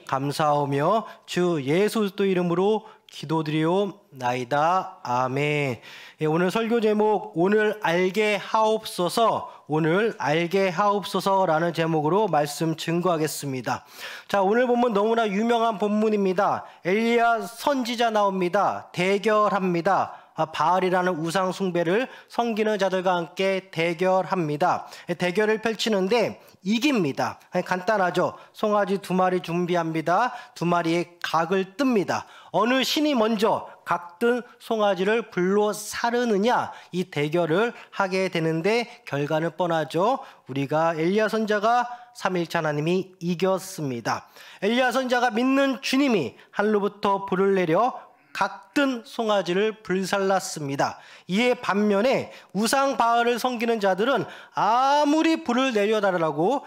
감사하며 주 예수 그리스도 이름으로 기도드리옵나이다. 아멘. 오늘 설교 제목 오늘 알게 하옵소서, 오늘 알게 하옵소서라는 제목으로 말씀 증거하겠습니다. 자, 오늘 본문 너무나 유명한 본문입니다. 엘리야 선지자 나옵니다. 대결합니다. 바알이라는 우상 숭배를 섬기는 자들과 함께 대결합니다. 대결을 펼치는데 이깁니다. 간단하죠. 송아지 2마리 준비합니다. 2마리의 각을 뜹니다. 어느 신이 먼저 각든 송아지를 불로 사르느냐, 이 대결을 하게 되는데 결과는 뻔하죠. 우리가 엘리야 선지자가 삼위일체 하나님이 이겼습니다. 엘리야 선지자가 믿는 주님이 하늘로부터 불을 내려 각든 송아지를 불살랐습니다. 이에 반면에 우상 바알을 섬기는 자들은 아무리 불을 내려달라고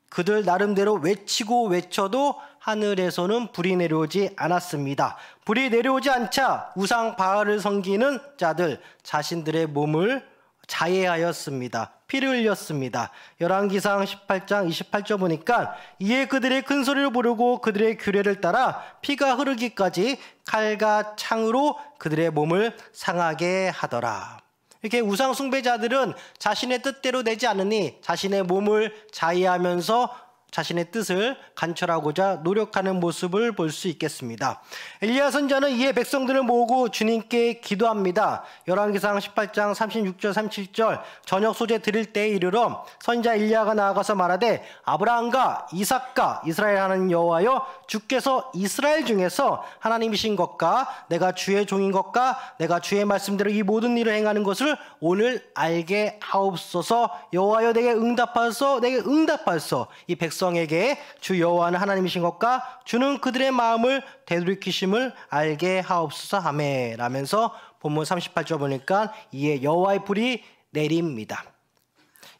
그들 나름대로 외치고 외쳐도 하늘에서는 불이 내려오지 않았습니다. 불이 내려오지 않자 우상 바알을 섬기는 자들 자신들의 몸을 자해하였습니다. 피를 흘렸습니다. 열왕기상 18장 28절 보니까 이에 그들의 큰 소리를 부르고 그들의 규례를 따라 피가 흐르기까지 칼과 창으로 그들의 몸을 상하게 하더라. 이렇게 우상 숭배자들은 자신의 뜻대로 되지 않으니 자신의 몸을 자해하면서 자신의 뜻을 관철하고자 노력하는 모습을 볼 수 있겠습니다. 엘리야 선지자는 이에 백성들을 모으고 주님께 기도합니다. 열왕기상 18장 36절 37절 저녁 소재 드릴 때에 이르러 선지자 엘리야가 나아가서 말하되 아브라함과 이삭과 이스라엘 하나님 여호와여, 주께서 이스라엘 중에서 하나님이신 것과 내가 주의 종인 것과 내가 주의 말씀대로 이 모든 일을 행하는 것을 오늘 알게 하옵소서. 여호와여 내게 응답하소서, 내게 응답하소서. 이 백성에게 주 여호와는 하나님이신 것과 주는 그들의 마음을 되돌이키심을 알게 하옵소서 하매 라면서 본문 38절 보니까 이에 여호와의 불이 내립니다.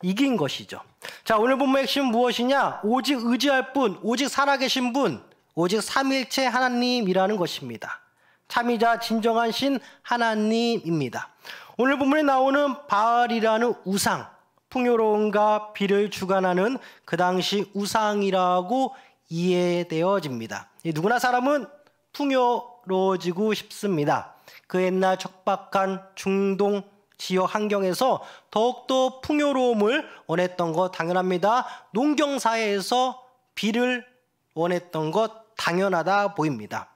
이긴 것이죠. 자, 오늘 본문의 핵심은 무엇이냐? 오직 의지할 분, 오직 살아계신 분, 오직 삼위일체 하나님이라는 것입니다. 참이자 진정한 신 하나님입니다. 오늘 본문에 나오는 바알이라는 우상, 풍요로움과 비를 주관하는 그 당시 우상이라고 이해되어집니다. 누구나 사람은 풍요로워지고 싶습니다. 그 옛날 척박한 중동 지역 환경에서 더욱더 풍요로움을 원했던 것 당연합니다. 농경사회에서 비를 원했던 것 당연하다 보입니다.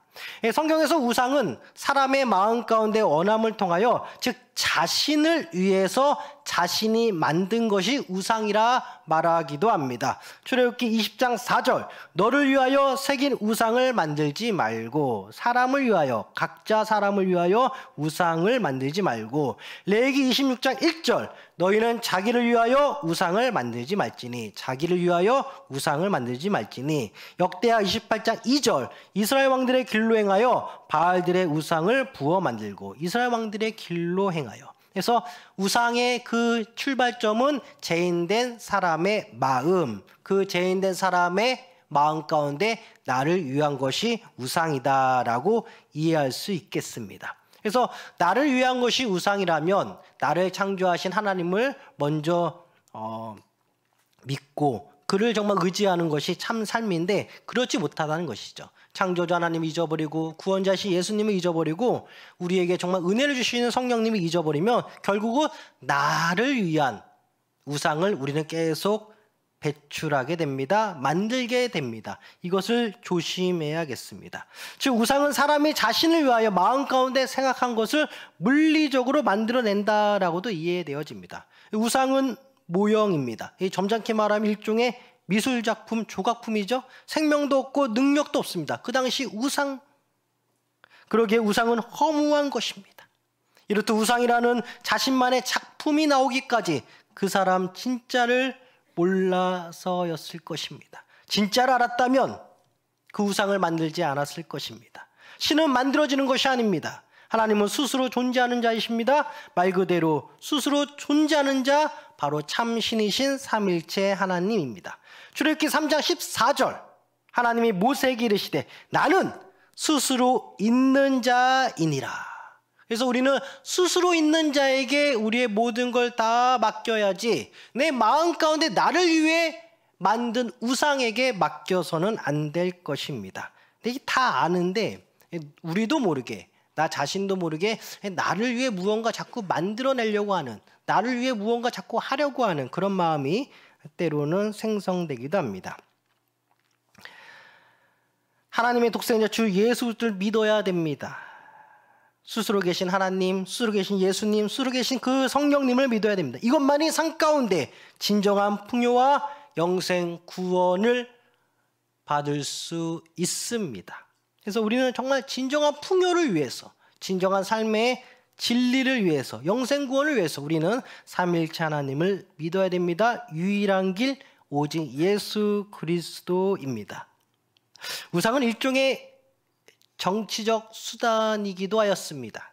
성경에서 우상은 사람의 마음 가운데 원함을 통하여, 즉 자신을 위해서 자신이 만든 것이 우상이라 말하기도 합니다. 출애굽기 20장 4절 너를 위하여 새긴 우상을 만들지 말고, 사람을 위하여, 각자 사람을 위하여 우상을 만들지 말고. 레위기 26장 1절 너희는 자기를 위하여 우상을 만들지 말지니, 자기를 위하여 우상을 만들지 말지니. 역대하 28장 2절 이스라엘 왕들의 길로 행하여 바알들의 우상을 부어 만들고, 이스라엘 왕들의 길로 행하여. 그래서 우상의 그 출발점은 죄인된 사람의 마음, 그 죄인된 사람의 마음 가운데 나를 위한 것이 우상이다라고 이해할 수 있겠습니다. 그래서 나를 위한 것이 우상이라면 나를 창조하신 하나님을 먼저 믿고 그를 정말 의지하는 것이 참 삶인데, 그렇지 못하다는 것이죠. 창조자 하나님을 잊어버리고 구원자신 예수님을 잊어버리고 우리에게 정말 은혜를 주시는 성령님을 잊어버리면 결국은 나를 위한 우상을 우리는 계속 배출하게 됩니다. 만들게 됩니다. 이것을 조심해야겠습니다. 즉 우상은 사람이 자신을 위하여 마음 가운데 생각한 것을 물리적으로 만들어낸다라고도 이해되어집니다. 우상은 모형입니다. 점잖게 말하면 일종의 미술작품, 조각품이죠. 생명도 없고 능력도 없습니다. 그 당시 우상, 그러기에 우상은 허무한 것입니다. 이렇듯 우상이라는 자신만의 작품이 나오기까지 그 사람 진짜를 몰라서였을 것입니다. 진짜를 알았다면 그 우상을 만들지 않았을 것입니다. 신은 만들어지는 것이 아닙니다. 하나님은 스스로 존재하는 자이십니다. 말 그대로 스스로 존재하는 자, 바로 참신이신 삼일체 하나님입니다. 출애굽기 3장 14절 하나님이 모세에게 이르시되 나는 스스로 있는 자이니라. 그래서 우리는 스스로 있는 자에게 우리의 모든 걸 다 맡겨야지, 내 마음 가운데 나를 위해 만든 우상에게 맡겨서는 안 될 것입니다. 근데 이게 다 아는데 우리도 모르게, 나 자신도 모르게 나를 위해 무언가 자꾸 만들어내려고 하는, 나를 위해 무언가 자꾸 하려고 하는 그런 마음이 때로는 생성되기도 합니다. 하나님의 독생자 주 예수를 믿어야 됩니다. 스스로 계신 하나님, 스스로 계신 예수님, 스스로 계신 그 성령님을 믿어야 됩니다. 이것만이 삶 가운데 진정한 풍요와 영생 구원을 받을 수 있습니다. 그래서 우리는 정말 진정한 풍요를 위해서, 진정한 삶의 진리를 위해서, 영생 구원을 위해서 우리는 삼위일체 하나님을 믿어야 됩니다. 유일한 길 오직 예수 그리스도입니다. 우상은 일종의 정치적 수단이기도 하였습니다.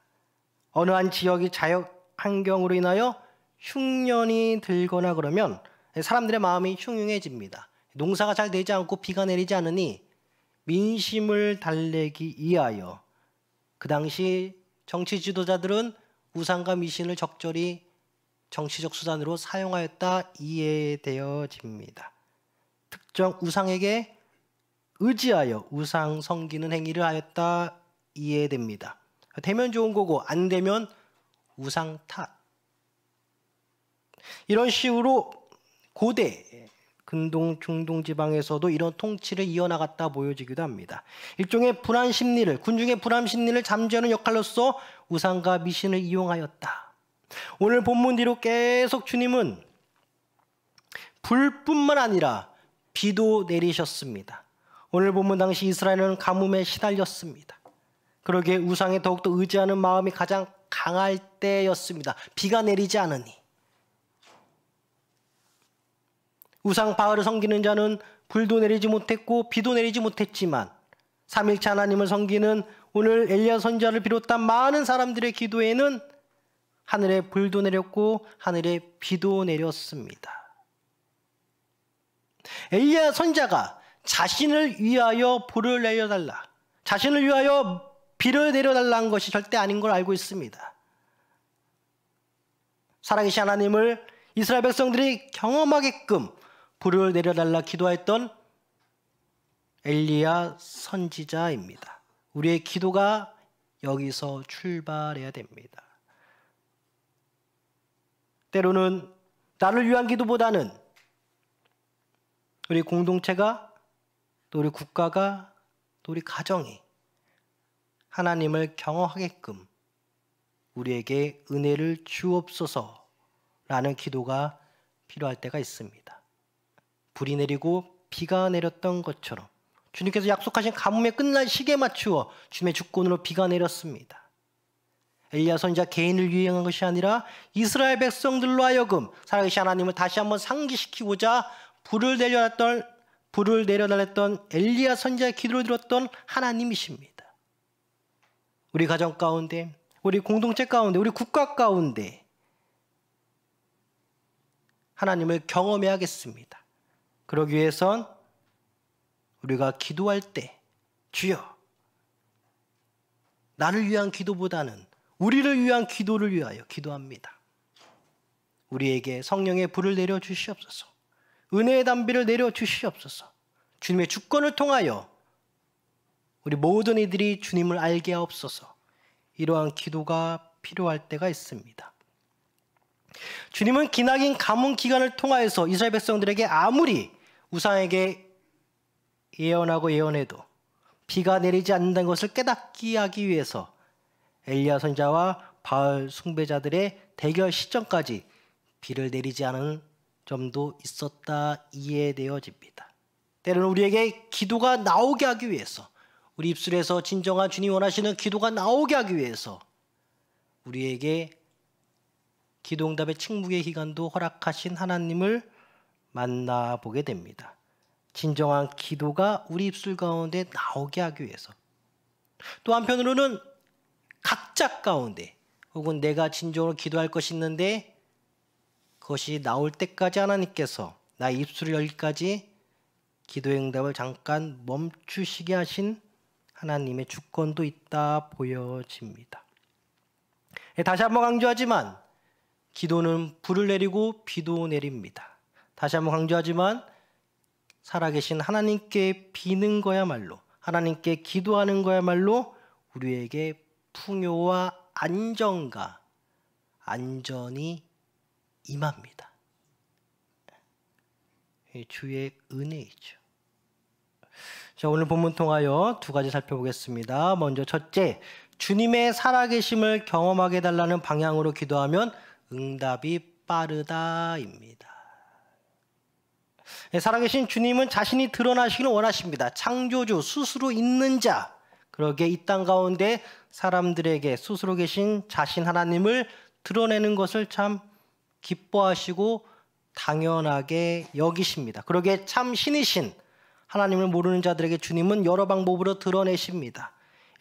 어느 한 지역의 자연 환경으로 인하여 흉년이 들거나 그러면 사람들의 마음이 흉흉해집니다. 농사가 잘 되지 않고 비가 내리지 않으니 민심을 달래기 위하여 그 당시 정치 지도자들은 우상과 미신을 적절히 정치적 수단으로 사용하였다 이해되어집니다. 특정 우상에게 의지하여 우상 섬기는 행위를 하였다 이해됩니다. 되면 좋은 거고 안 되면 우상 탓. 이런 식으로 고대 근동 중동 지방에서도 이런 통치를 이어나갔다 보여지기도 합니다. 일종의 불안 심리를, 군중의 불안 심리를 잠재우는 역할로서 우상과 미신을 이용하였다. 오늘 본문 뒤로 계속 주님은 불뿐만 아니라 비도 내리셨습니다. 오늘 본문 당시 이스라엘은 가뭄에 시달렸습니다. 그러기에 우상에 더욱더 의지하는 마음이 가장 강할 때였습니다. 비가 내리지 않으니. 우상 바알을 섬기는 자는 불도 내리지 못했고 비도 내리지 못했지만 삼일체 하나님을 섬기는 오늘 엘리야 선지자를 비롯한 많은 사람들의 기도에는 하늘에 불도 내렸고 하늘에 비도 내렸습니다. 엘리야 선지자가 자신을 위하여 불을 내려달라, 자신을 위하여 비를 내려달라는 것이 절대 아닌 걸 알고 있습니다. 살아계신 하나님을 이스라엘 백성들이 경험하게끔 불을 내려달라 기도했던 엘리야 선지자입니다. 우리의 기도가 여기서 출발해야 됩니다. 때로는 나를 위한 기도보다는 우리 공동체가, 또 우리 국가가, 또 우리 가정이 하나님을 경험하게끔 우리에게 은혜를 주옵소서라는 기도가 필요할 때가 있습니다. 불이 내리고 비가 내렸던 것처럼 주님께서 약속하신 가뭄의 끝날 시기에 맞추어 주님의 주권으로 비가 내렸습니다. 엘리야 선지자 개인을 위한 것이 아니라 이스라엘 백성들로 하여금 살아계신 하나님을 다시 한번 상기시키고자 불을 내려달랬던 엘리야 선지자의 기도를 들었던 하나님이십니다. 우리 가정 가운데, 우리 공동체 가운데, 우리 국가 가운데 하나님을 경험해야겠습니다. 그러기 위해선 우리가 기도할 때 주여, 나를 위한 기도보다는 우리를 위한 기도를 위하여 기도합니다. 우리에게 성령의 불을 내려 주시옵소서. 은혜의 담비를 내려 주시옵소서. 주님의 주권을 통하여 우리 모든 이들이 주님을 알게 하옵소서. 이러한 기도가 필요할 때가 있습니다. 주님은 기나긴 가뭄 기간을 통하여서 이스라엘 백성들에게 아무리 우상에게 예언하고 예언해도 비가 내리지 않는다는 것을 깨닫게 하기 위해서 엘리야 선지자와 바알 숭배자들의 대결 시점까지 비를 내리지 않은 점도 있었다 이해되어집니다. 때로는 우리에게 기도가 나오게 하기 위해서, 우리 입술에서 진정한 주님 원하시는 기도가 나오게 하기 위해서 우리에게 기도응답의 침묵의 기간도 허락하신 하나님을 만나보게 됩니다. 진정한 기도가 우리 입술 가운데 나오게 하기 위해서. 또 한편으로는 각자 가운데 혹은 내가 진정으로 기도할 것이 있는데 그것이 나올 때까지 하나님께서 나의 입술을 열기까지 기도의 응답을 잠깐 멈추시게 하신 하나님의 주권도 있다 보여집니다. 다시 한번 강조하지만 기도는 불을 내리고 비도 내립니다. 다시 한번 강조하지만 살아계신 하나님께 비는 거야말로, 하나님께 기도하는 거야말로 우리에게 풍요와 안전이 임합니다. 주의 은혜이죠. 자, 오늘 본문 통하여 두 가지 살펴보겠습니다. 먼저 첫째, 주님의 살아계심을 경험하게 해달라는 방향으로 기도하면 응답이 빠르다입니다. 살아계신 주님은 자신이 드러나시기를 원하십니다. 창조주, 스스로 있는 자, 그러기에 이 땅 가운데 사람들에게 스스로 계신 자신 하나님을 드러내는 것을 참 기뻐하시고 당연하게 여기십니다. 그러기에 참 신이신 하나님을 모르는 자들에게 주님은 여러 방법으로 드러내십니다.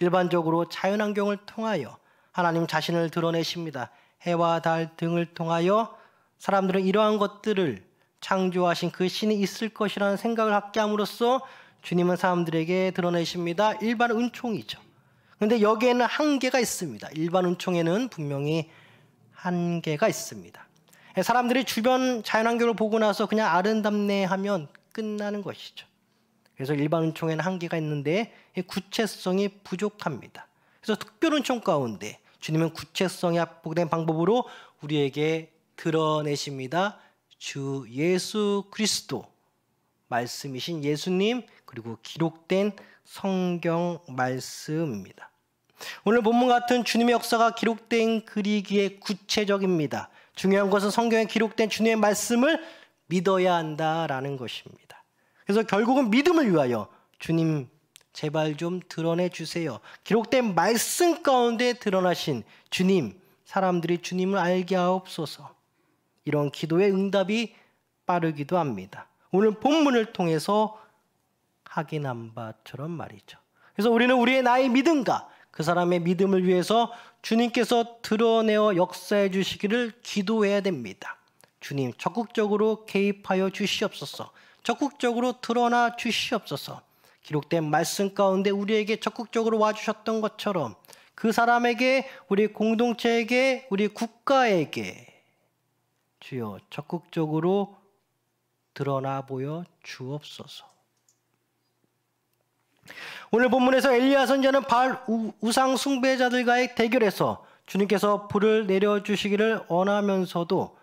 일반적으로 자연환경을 통하여 하나님 자신을 드러내십니다. 해와 달 등을 통하여 사람들은 이러한 것들을 창조하신 그 신이 있을 것이라는 생각을 갖게 함으로써 주님은 사람들에게 드러내십니다. 일반 은총이죠. 그런데 여기에는 한계가 있습니다. 일반 은총에는 분명히 한계가 있습니다. 사람들이 주변 자연환경을 보고 나서 그냥 아름답네 하면 끝나는 것이죠. 그래서 일반 은총에는 한계가 있는데 구체성이 부족합니다. 그래서 특별 은총 가운데 주님은 구체성이 압축된 방법으로 우리에게 드러내십니다. 주 예수 그리스도, 말씀이신 예수님, 그리고 기록된 성경 말씀입니다. 오늘 본문 같은 주님의 역사가 기록된 글이기에 구체적입니다. 중요한 것은 성경에 기록된 주님의 말씀을 믿어야 한다라는 것입니다. 그래서 결국은 믿음을 위하여 주님 제발 좀 드러내 주세요. 기록된 말씀 가운데 드러나신 주님, 사람들이 주님을 알게 하옵소서. 이런 기도의 응답이 빠르기도 합니다. 오늘 본문을 통해서 확인한 바처럼 말이죠. 그래서 우리는 우리의 나의 믿음과 그 사람의 믿음을 위해서 주님께서 드러내어 역사해 주시기를 기도해야 됩니다. 주님 적극적으로 개입하여 주시옵소서. 적극적으로 드러나 주시옵소서. 기록된 말씀 가운데 우리에게 적극적으로 와주셨던 것처럼 그 사람에게, 우리 공동체에게, 우리 국가에게 주여 적극적으로 드러나 보여 주옵소서. 오늘 본문에서 엘리야 선지자는 바알 우상 숭배자들과의 대결에서 주님께서 불을 내려주시기를 원하면서도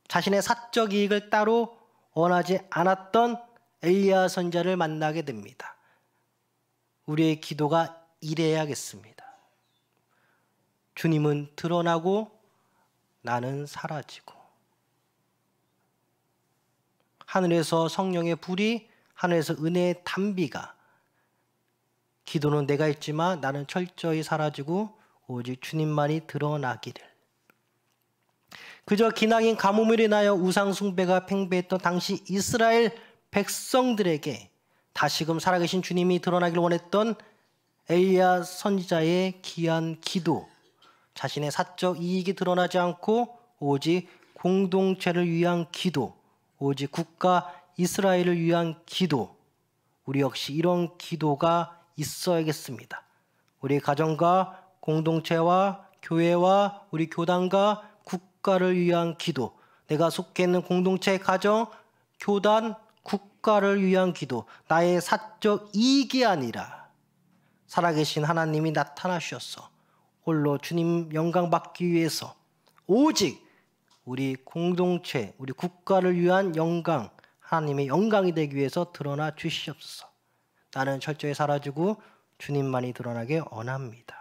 자신의 사적 이익을 따로 원하지 않았던 엘리야 선지자를 만나게 됩니다. 우리의 기도가 이래야겠습니다. 주님은 드러나고 나는 사라지고, 하늘에서 성령의 불이, 하늘에서 은혜의 단비가, 기도는 내가 있지만 나는 철저히 사라지고 오직 주님만이 드러나기를. 그저 기나긴 가뭄으로 인하여 우상 숭배가 팽배했던 당시 이스라엘 백성들에게 다시금 살아계신 주님이 드러나기를 원했던 엘리야 선지자의 귀한 기도, 자신의 사적 이익이 드러나지 않고 오직 공동체를 위한 기도, 오직 국가 이스라엘을 위한 기도, 우리 역시 이런 기도가 있어야겠습니다. 우리 가정과 공동체와 교회와 우리 교단과 국가를 위한 기도, 내가 속해 있는 공동체, 가정, 교단, 국가를 위한 기도, 나의 사적 이익이 아니라 살아계신 하나님이 나타나셔서 홀로 주님 영광 받기 위해서 오직 우리 공동체, 우리 국가를 위한 영광, 하나님의 영광이 되기 위해서 드러나 주시옵소서. 나는 철저히 사라지고 주님만이 드러나게 원합니다.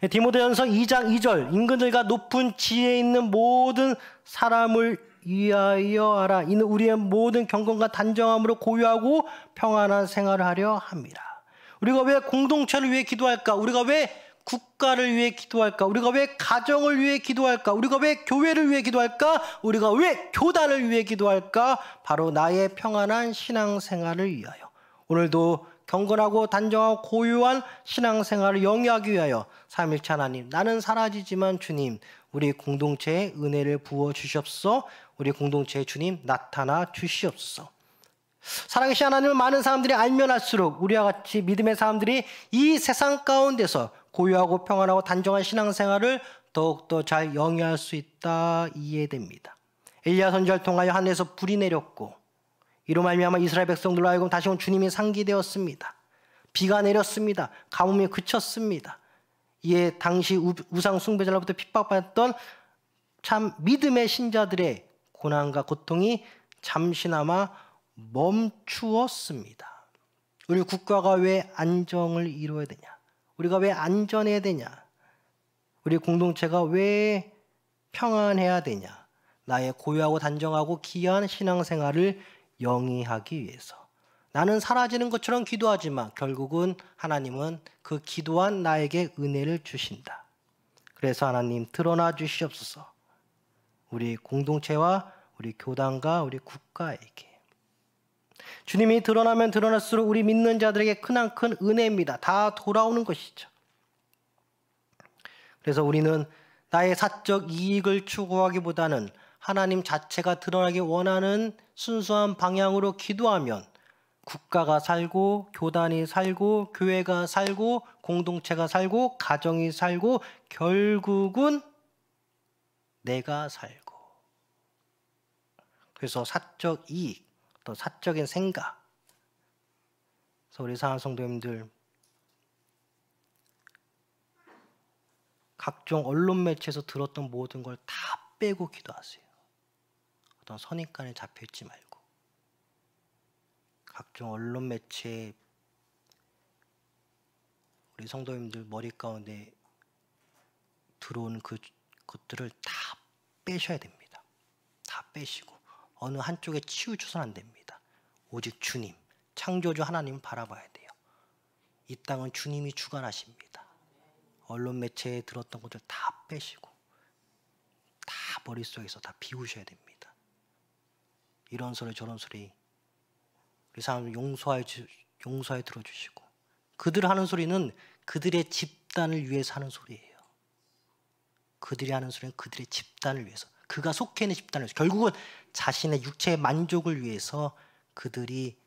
디모데전서 2장 2절, 임금들과 높은 지혜 있는 모든 사람을 위하여 하라. 이는 우리의 모든 경건과 단정함으로 고유하고 평안한 생활을 하려 합니다. 우리가 왜 공동체를 위해 기도할까? 우리가 왜 국가를 위해 기도할까? 우리가 왜 가정을 위해 기도할까? 우리가 왜 교회를 위해 기도할까? 우리가 왜 교단을 위해 기도할까? 바로 나의 평안한 신앙생활을 위하여. 오늘도 경건하고 단정하고 고유한 신앙생활을 영위하기 위하여 삼일체 하나님, 나는 사라지지만 주님, 우리 공동체에 은혜를 부어주시옵소서. 우리 공동체에 주님 나타나 주시옵소서. 사랑하신 하나님을 많은 사람들이 알면 알수록 우리와 같이 믿음의 사람들이 이 세상 가운데서 고유하고 평안하고 단정한 신앙생활을 더욱더 잘 영위할 수 있다 이해됩니다. 엘리야 선지자를 통하여 하늘에서 불이 내렸고 이로 말미암아 이스라엘 백성들로 하여금 다시 온 주님이 상기되었습니다. 비가 내렸습니다. 가뭄이 그쳤습니다. 이에 당시 우상 숭배자로부터 핍박받았던 참 믿음의 신자들의 고난과 고통이 잠시나마 멈추었습니다. 우리 국가가 왜 안정을 이루어야 되냐? 우리가 왜 안전해야 되냐? 우리 공동체가 왜 평안해야 되냐? 나의 고요하고 단정하고 귀한 신앙생활을 영위하기 위해서. 나는 사라지는 것처럼 기도하지만 결국은 하나님은 그 기도한 나에게 은혜를 주신다. 그래서 하나님 드러나 주시옵소서. 우리 공동체와 우리 교단과 우리 국가에게. 주님이 드러나면 드러날수록 우리 믿는 자들에게 크나큰 은혜입니다. 다 돌아오는 것이죠. 그래서 우리는 나의 사적 이익을 추구하기보다는 하나님 자체가 드러나기 원하는 순수한 방향으로 기도하면 국가가 살고 교단이 살고 교회가 살고 공동체가 살고 가정이 살고 결국은 내가 살고. 그래서 사적 이익, 또 사적인 생각. 그래서 우리 사랑하는 성도님들, 각종 언론 매체에서 들었던 모든 걸 다 빼고 기도하세요. 어떤 선입관에 잡혀있지 말고. 각종 언론 매체에 우리 성도님들 머리 가운데 들어온 그것들을 다 빼셔야 됩니다. 다 빼시고 어느 한쪽에 치우쳐서는 안 됩니다. 오직 주님, 창조주 하나님 바라봐야 돼요. 이 땅은 주님이 주관하십니다. 언론 매체에 들었던 것들 다 빼시고 다 머릿속에서 다 비우셔야 됩니다. 이런 소리 저런 소리 우리 사람을 용서해 들어주시고, 그들 하는 소리는 그들의 집단을 위해서 하는 소리예요. 그들이 하는 소리는 그들의 집단을 위해서, 그가 속해 있는 집단을 위해서, 결국은 자신의 육체의 만족을 위해서 그들이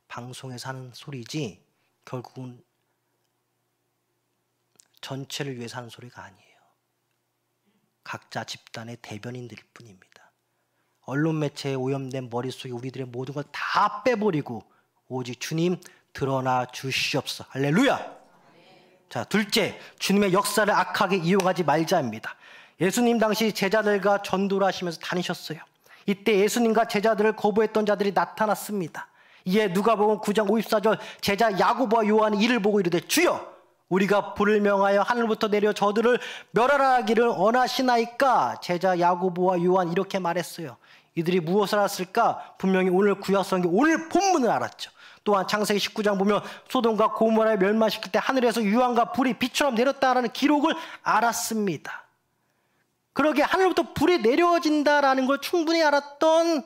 방송에서 하는 소리지 결국은 전체를 위해서 하는 소리가 아니에요. 각자 집단의 대변인들일 뿐입니다. 언론 매체에 오염된 머릿속에 우리들의 모든 걸 다 빼버리고 오직 주님 드러나 주시옵소서. 할렐루야. 자, 둘째, 주님의 역사를 악하게 이용하지 말자입니다. 예수님 당시 제자들과 전도를 하시면서 다니셨어요. 이때 예수님과 제자들을 거부했던 자들이 나타났습니다. 이에 누가복음 9장 54절 제자 야고보와 요한이 이를 보고 이르되 주여 우리가 불을 명하여 하늘부터 내려 저들을 멸하라기를 원하시나이까. 제자 야고보와 요한 이렇게 말했어요. 이들이 무엇을 알았을까? 분명히 오늘 구약성경 오늘 본문을 알았죠. 또한 창세기 19장 보면 소돔과 고모라를 멸망시킬 때 하늘에서 유황과 불이 빛처럼 내렸다라는 기록을 알았습니다. 그러게 하늘부터 불이 내려진다라는 걸 충분히 알았던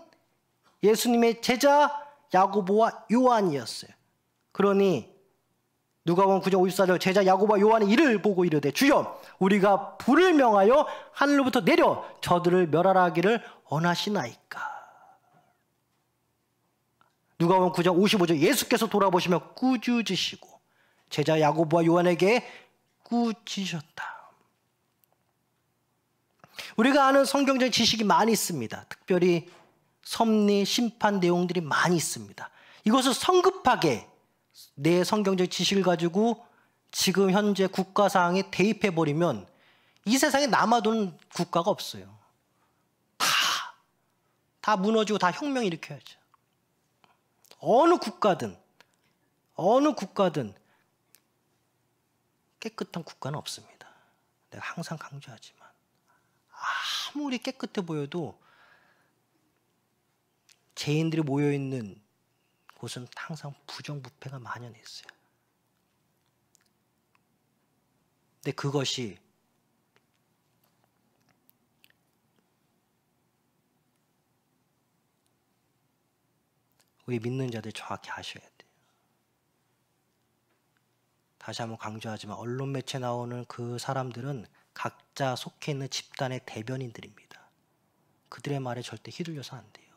예수님의 제자 야고보와 요한이었어요. 그러니 누가복음 9장 54절 제자 야고보와 요한이 이를 보고 이르되 주여 우리가 불을 명하여 하늘로부터 내려 저들을 멸하라 하기를 원하시나이까. 누가복음 9장 55절 예수께서 돌아보시며 꾸짖으시고 제자 야고보와 요한에게 꾸짖으셨다. 우리가 아는 성경적 지식이 많이 있습니다. 특별히 섭리, 심판 내용들이 많이 있습니다. 이것을 성급하게 내 성경적 지식을 가지고 지금 현재 국가 상황에 대입해버리면 이 세상에 남아도는 국가가 없어요. 다 무너지고 다 혁명 일으켜야죠. 어느 국가든 깨끗한 국가는 없습니다. 내가 항상 강조하지만 아무리 깨끗해 보여도 죄인들이 모여있는 곳은 항상 부정부패가 만연해 있어요. 근데 그것이 우리 믿는 자들 정확히 아셔야 돼요. 다시 한번 강조하지만 언론 매체에 나오는 그 사람들은 각자 속해 있는 집단의 대변인들입니다. 그들의 말에 절대 휘둘려서 안 돼요.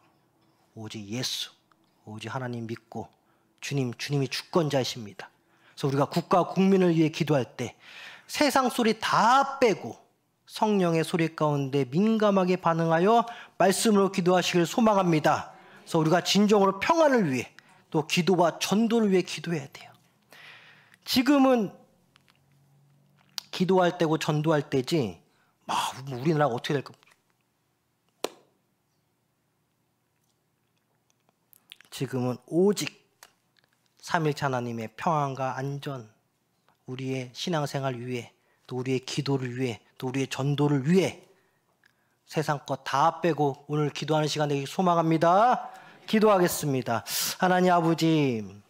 오직 예수, 오직 하나님 믿고 주님이 주권자이십니다. 그래서 우리가 국가 국민을 위해 기도할 때 세상 소리 다 빼고 성령의 소리 가운데 민감하게 반응하여 말씀으로 기도하시길 소망합니다. 그래서 우리가 진정으로 평안을 위해 또 기도와 전도를 위해 기도해야 돼요. 지금은 기도할 때고 전도할 때지 우리나라가 어떻게 될까? 지금은 오직 삼일체 하나님의 평안과 안전, 우리의 신앙생활 위해 또 우리의 기도를 위해 또 우리의 전도를 위해 세상 것 다 빼고 오늘 기도하는 시간 되길 소망합니다. 기도하겠습니다. 하나님 아버지,